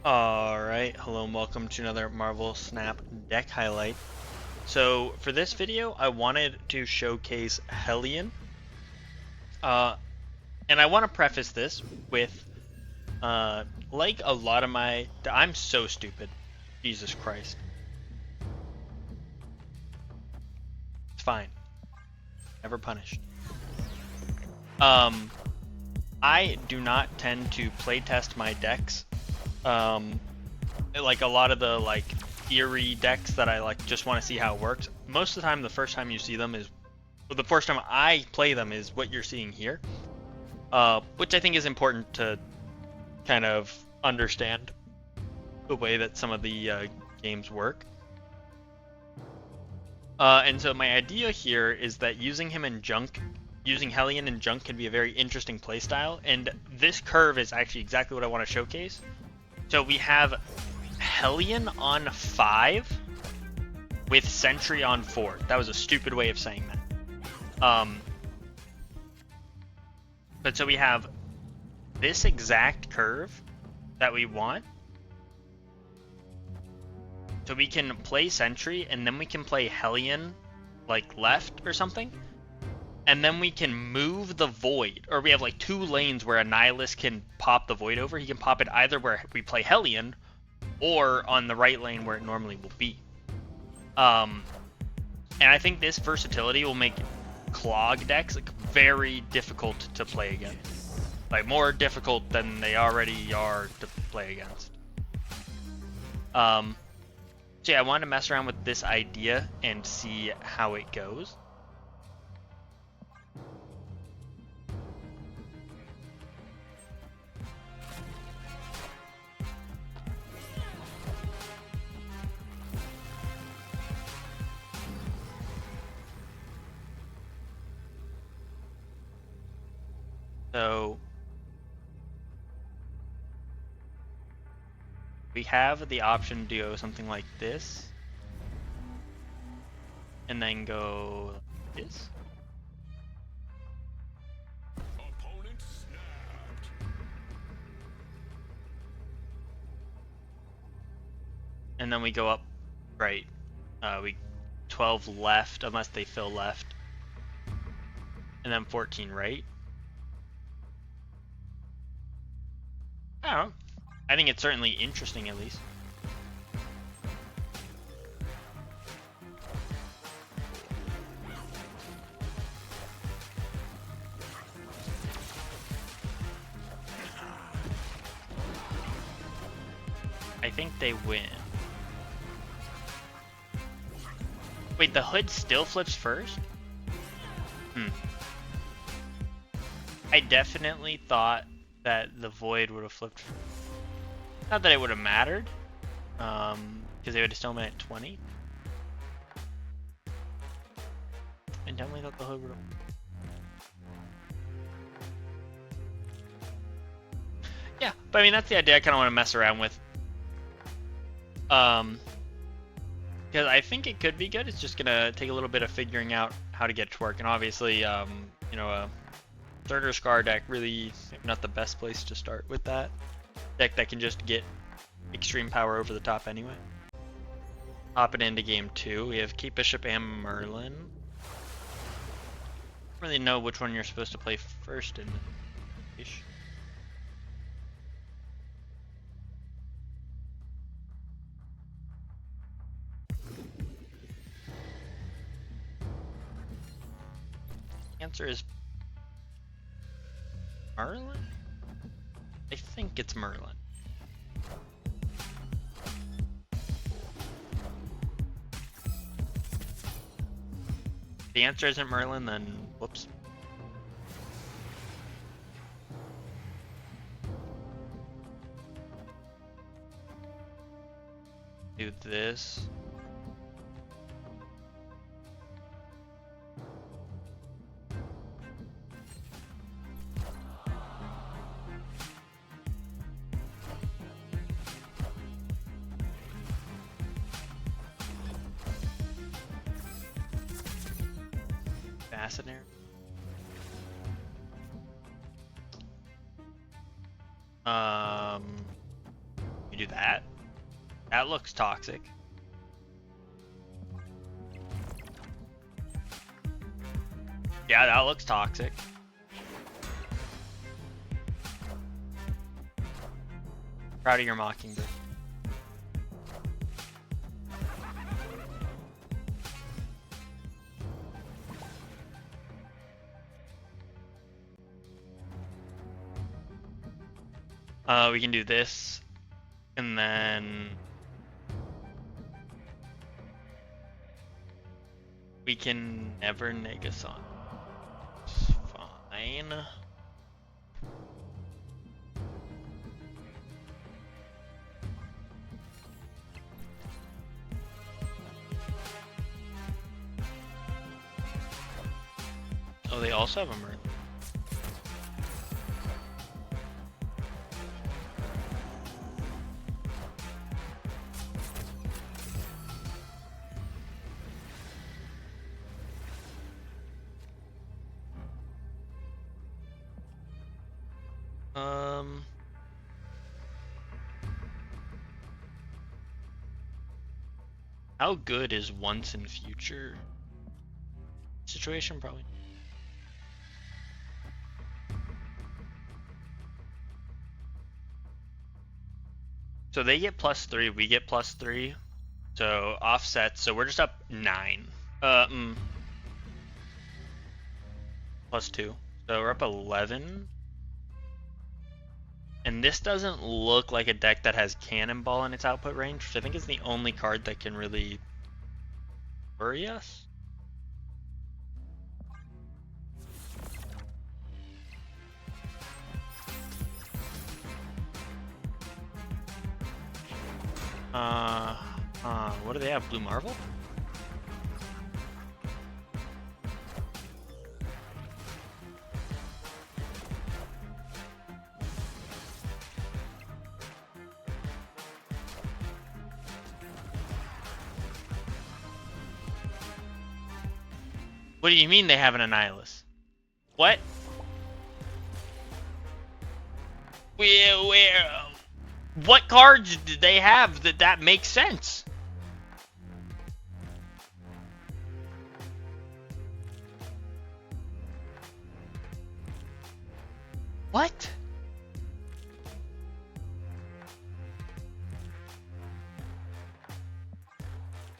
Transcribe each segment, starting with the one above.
Alright, hello and welcome to another Marvel Snap deck highlight. So for this video, I wanted to showcase Hellion. And I want to preface this with, like a lot of I'm so stupid. Jesus Christ. It's fine. Never punished. I do not tend to playtest my decks. Like a lot of the theory decks that I just want to see how it works. Most of the time, the first time you see them is, well, the first time I play them is what you're seeing here, which I think is important to kind of understand the way that some of the games work. And so my idea here is that using Hellion in Junk can be a very interesting playstyle, and this curve is actually exactly what I want to showcase. So we have Hellion on 5 with Sentry on 4. That was a stupid way of saying that. But so we have this exact curve that we want. So we can play Sentry, and then we can play Hellion, like left or something. And then we can move the Void, or we have like 2 lanes where Annihilus can pop the Void over. He can pop it either where we play Hellion, or on the right lane where it normally will be. And I think this versatility will make clog decks very difficult to play against. Like more difficult than they already are to play against. So yeah, I wanted to mess around with this idea and see how it goes. So we have the option to go something like this, and then go like this. Opponent snapped. And then we go up right. We 12 left, unless they fill left. And then 14 right. I don't know. I think it's certainly interesting, at least. I think they win. Wait, the hood still flips first? I definitely thought that the Void would have flipped first. Not that it would have mattered, because they would have still been at 20. I definitely thought the hood would have. Yeah, but I mean, that's the idea I kind of want to mess around with. Because I think it could be good. It's just gonna take a little bit of figuring out how to get it to work, and obviously, you know, a Third or Scar deck really not the best place to start with that. Deck that can just get extreme power over the top anyway. Hopping into game 2, we have Keep Bishop and Merlin. Don't really know which one you're supposed to play first in this. Answer is Merlin? I think it's Merlin. If the answer isn't Merlin, then whoops. Do this. Fascinating. You do that. That looks toxic. Yeah, that looks toxic. Proud of your Mockingbird. We can do this, and then we can never Negasonic. Fine. Oh, they also have a Merlin. How good is once in future? Situation probably. So they get +3, we get +3. So offset, so we're just up 9. +2. So we're up 11. And this doesn't look like a deck that has Cannonball in its output range, which I think is the only card that can really worry us. What do they have? Blue Marvel? What do you mean they have an Annihilus? What? Where? What cards did they have that makes sense? What?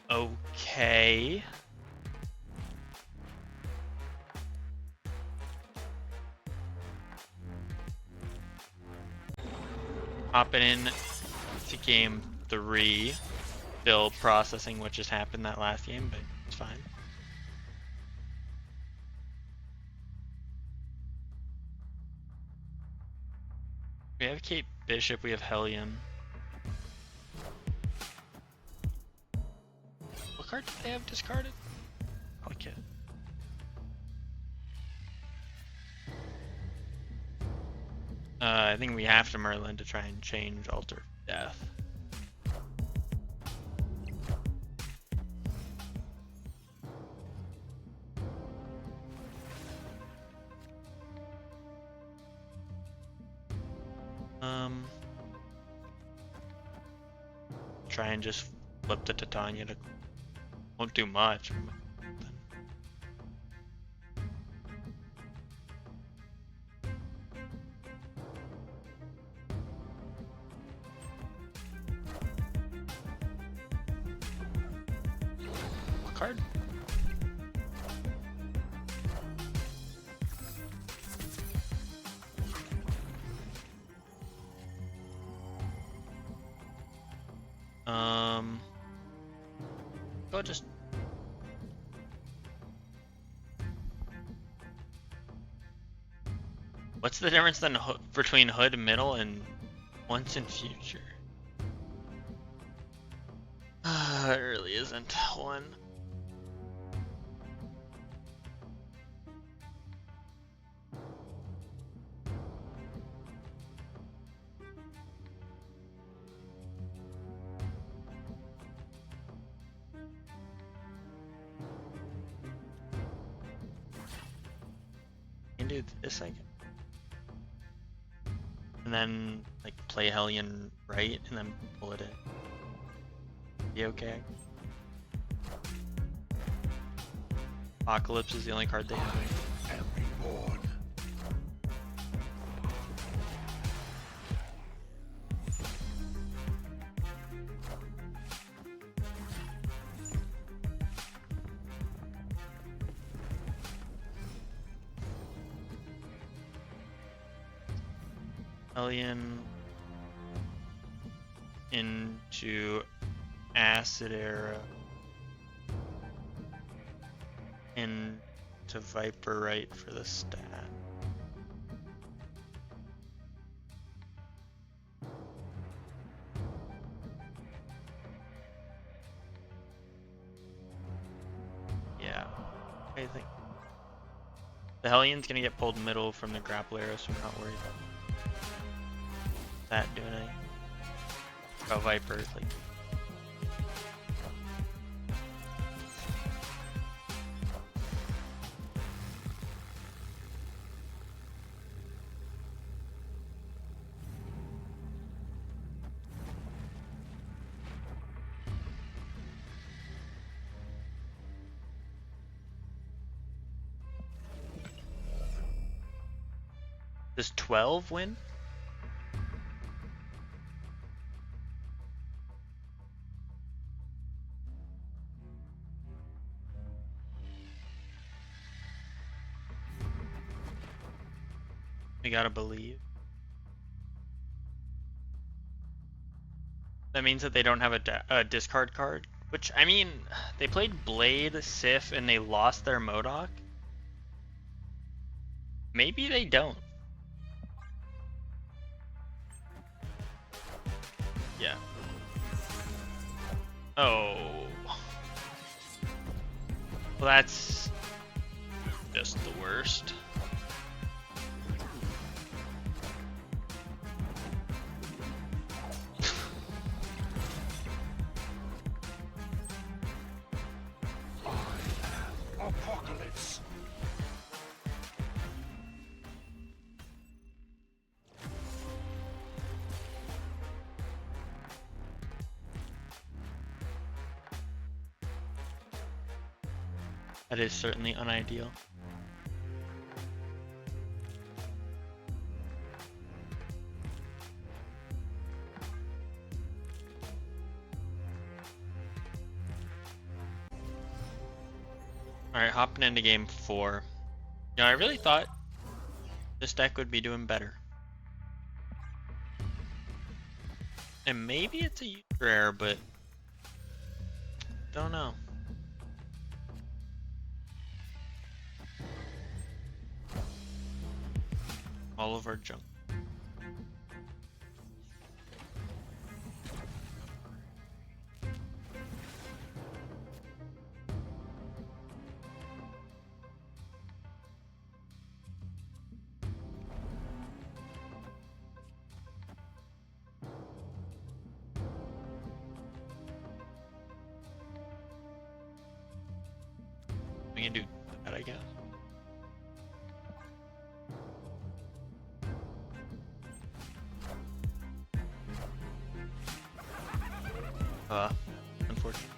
Okay. Hopping in to game 3. Still processing what just happened that last game, but it's fine. We have Cape Bishop, we have Hellion. What card did they have discarded? Okay. I think we have to Merlin to try and change Altar Death. Try and just flip the Titania to won't do much. What card? Go just. What's the difference then between Hood Middle and Once in Future? It really isn't one. Do this, I guess. And then like play Hellion right and then pull it in. Be okay. Apocalypse is the only card they have. am reborn. Hellion into Acid Era into Viper right for the stat. Yeah, I think the Hellion's gonna get pulled middle from the grapple arrow, so I'm not worried about that doing anything. About Viper, like. Does 12 win? We gotta believe. That means that they don't have a discard card, which, I mean, they played Blade, Sif, and they lost their MODOK. Maybe they don't. Yeah. Oh. Well, that's just the worst. Apocalypse. That is certainly unideal. Alright, hopping into game 4. You know, I really thought this deck would be doing better. And maybe it's a user error, but don't know. All of our junk. We can do that, I guess. Unfortunately.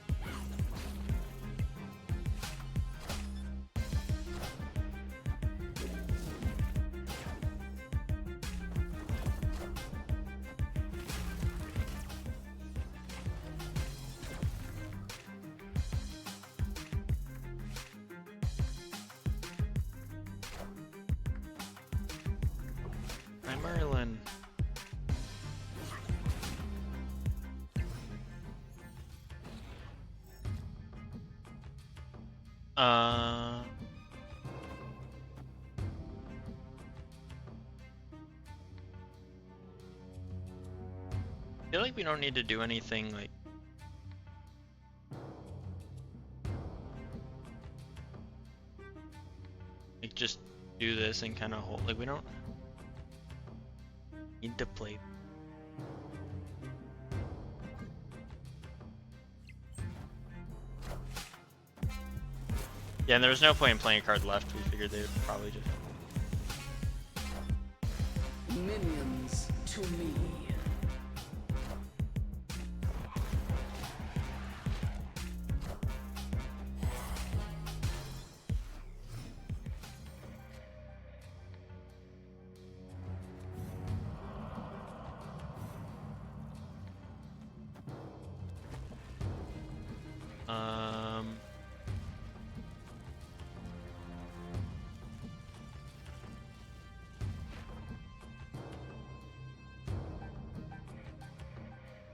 Hi, Merlin. I feel like we don't need to do anything like just do this and kind of hold, like we don't need to play. Yeah, and there was no point in playing a card left. We figured they would probably just Minions to me.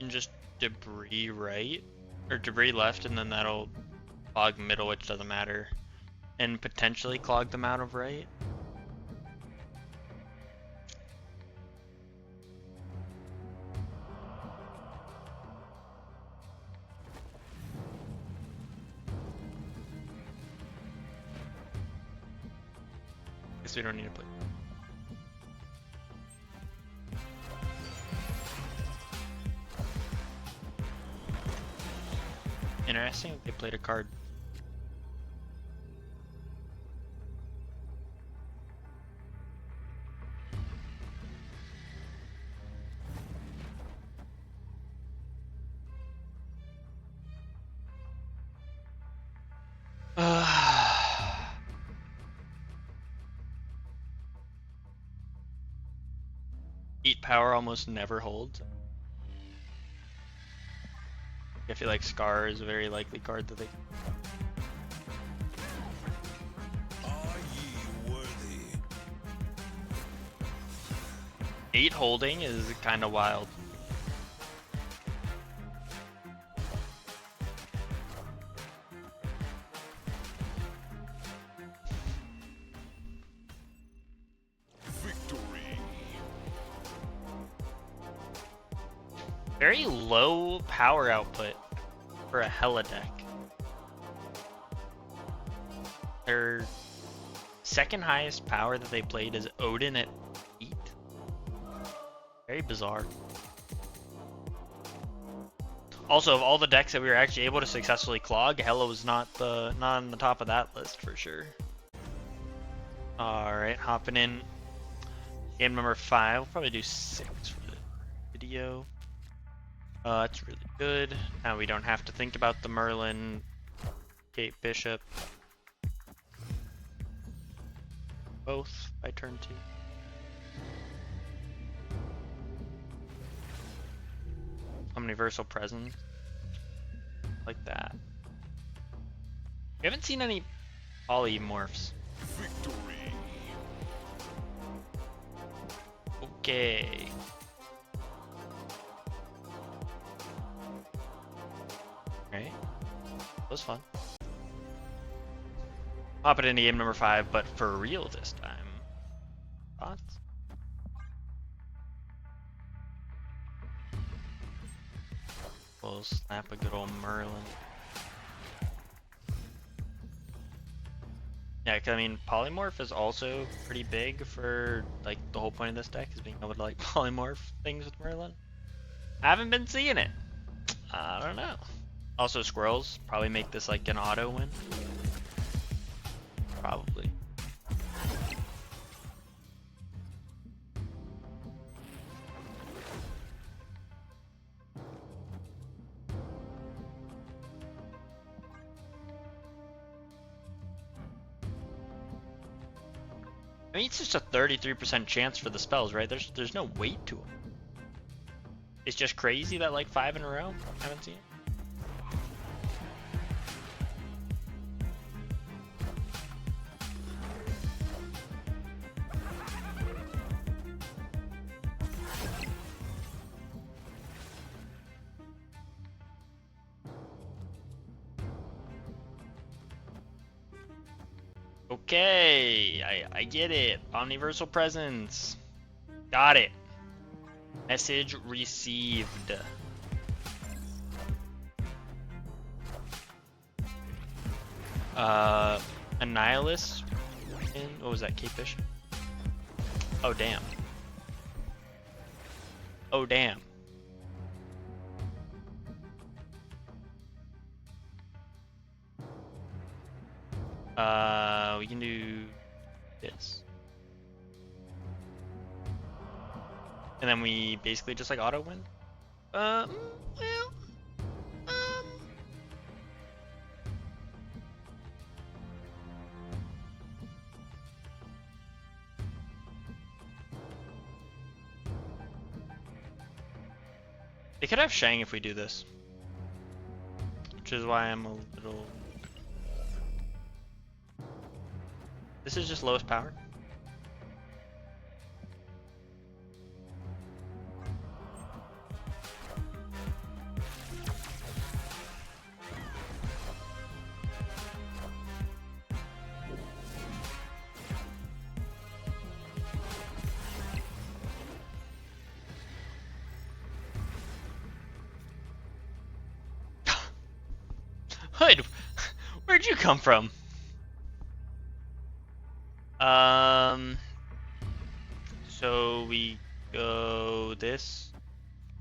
And just Debrii right, or Debrii left, and then that'll clog middle, which doesn't matter, and potentially clog them out of right. Guess we don't need to play. Interesting, they played a card. Heat power almost never holds. I feel like Scar is a very likely card that they. Are ye worthy? 8 holding is kind of wild. Victory. Very low power output for a Hella deck. Their second highest power that they played is Odin at 8. Very bizarre. Also, of all the decks that we were actually able to successfully clog, Hella was not on the top of that list for sure. Alright, hopping in. Game number 5. We'll probably do 6 for the video. That's really good. Now we don't have to think about the Merlin Gate Bishop. Both by turn 2. Omniversal Presence. Like that. We haven't seen any polymorphs. Victory. Okay. Right. That was fun. Pop it into game number 5, but for real this time. Thoughts? We'll snap a good old Merlin. Yeah, 'cause I mean, polymorph is also pretty big for, like, the whole point of this deck is being able to, like, polymorph things with Merlin. I haven't been seeing it. I don't know. Also, squirrels probably make this like an auto win. Probably. I mean, it's just a 33% chance for the spells, right? There's no weight to them. It's just crazy that like 5 in a row. I haven't seen it. Okay, I get it. Omniversal Presence. Got it. Message received. Annihilus. And what was that? Cape Fish? Oh damn. Oh damn. We can do this. And then we basically just like auto win. Well, they could have Shang if we do this. which is why I'm a little... This is just lowest power. Hood, where'd you come from? So we go this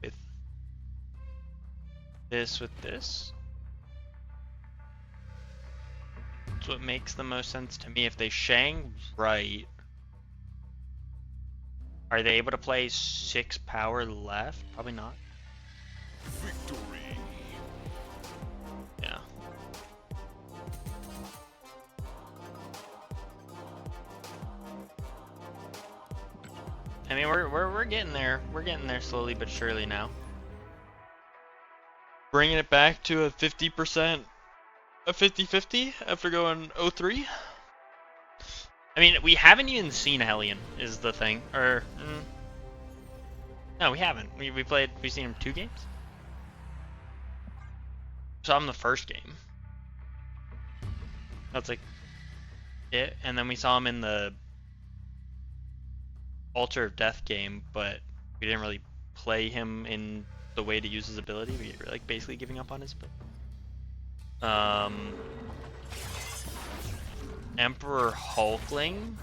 with this. That's what makes the most sense to me. If they Shang right, are they able to play 6 power left? Probably not. Victory. Yeah. I mean, we're getting there. We're getting there slowly but surely now. Bringing it back to a 50%, a 50-50 after going 0-3. I mean, we haven't even seen Hellion is the thing, or no, we haven't. We've seen him 2 games. Saw him the first game. That's like it, and then we saw him in the Altar of Death game, but we didn't really play him in the way to use his ability. We were like basically giving up on his ability. Emperor Hulkling.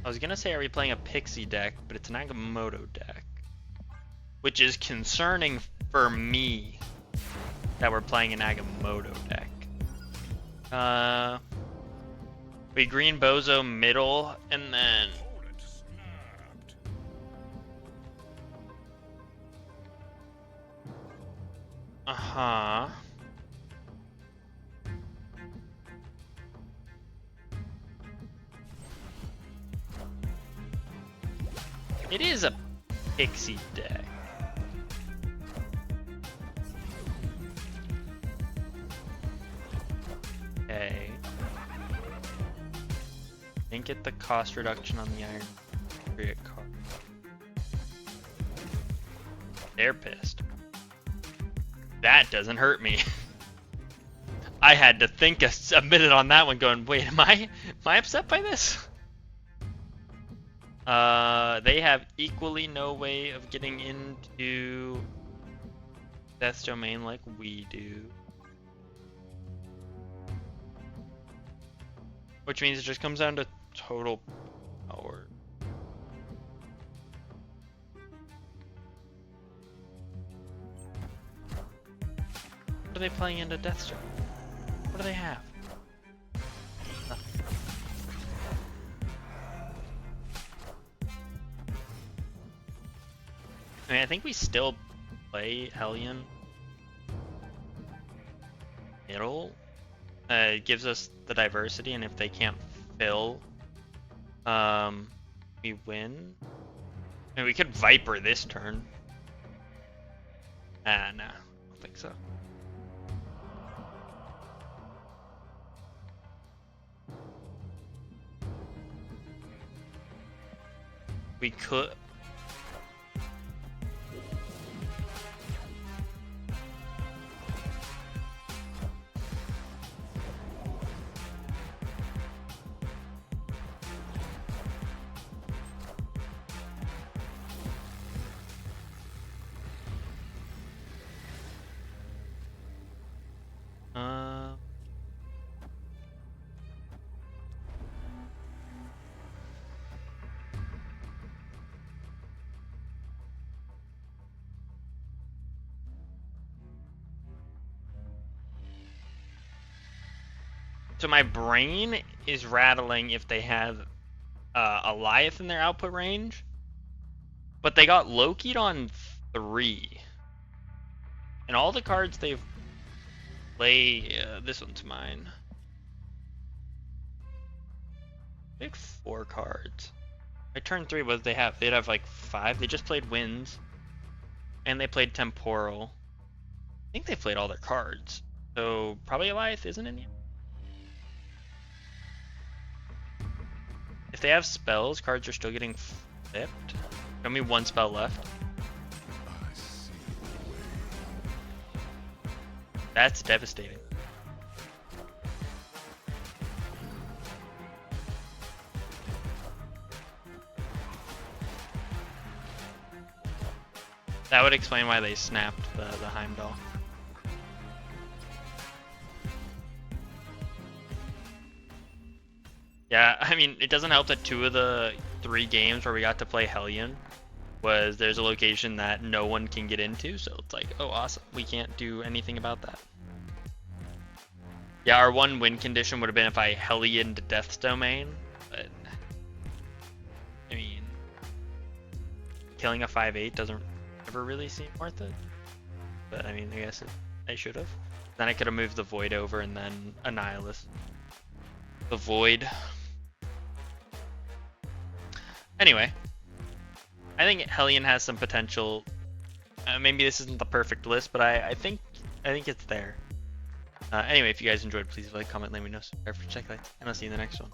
I was gonna say, are we playing a Pixie deck, but it's an Agamotto deck, which is concerning for me that we're playing an Agamotto deck. We green Bozo middle, and then Opponent snapped. It is a Pixie deck. Okay. Didn't get the cost reduction on the Iron Chariot card. They're pissed. That doesn't hurt me. I had to think a minute on that one, going, wait, am I upset by this? They have equally no way of getting into Death's Domain like we do. Which means it just comes down to total power. What are they playing into Deathstrike? What do they have? Nothing. I mean, I think we still play Hellion middle. It gives us the diversity, and if they can't fill, we win. I mean, we could Viper this turn. Nah, I don't think so. We could. So my brain is rattling if they have Eliath in their output range, but they got Loki'd on 3, and all the cards they've played. This one's mine. They had 4 cards. My turn 3 was they have. They'd have like 5. They just played Winds, and they played Temporal. think they played all their cards. So probably Eliath isn't in yet. If they have spells, cards are still getting flipped. Show me one spell left. I see the way. That's devastating. That would explain why they snapped the Heimdall. Yeah, I mean, it doesn't help that 2 of the 3 games where we got to play Hellion was there's a location that no one can get into, so it's like, oh awesome, we can't do anything about that. Yeah, our one win condition would have been if I Hellion to Death's Domain, but I mean, killing a 5/8 doesn't ever really seem worth it. But I mean, I guess I should have. Then I could have moved the Void over and then Annihilus. The Void. Anyway, I think Hellion has some potential. Maybe this isn't the perfect list, but I think it's there. Anyway, if you guys enjoyed, please like, comment, let me know, subscribe for check lights, and I'll see you in the next one.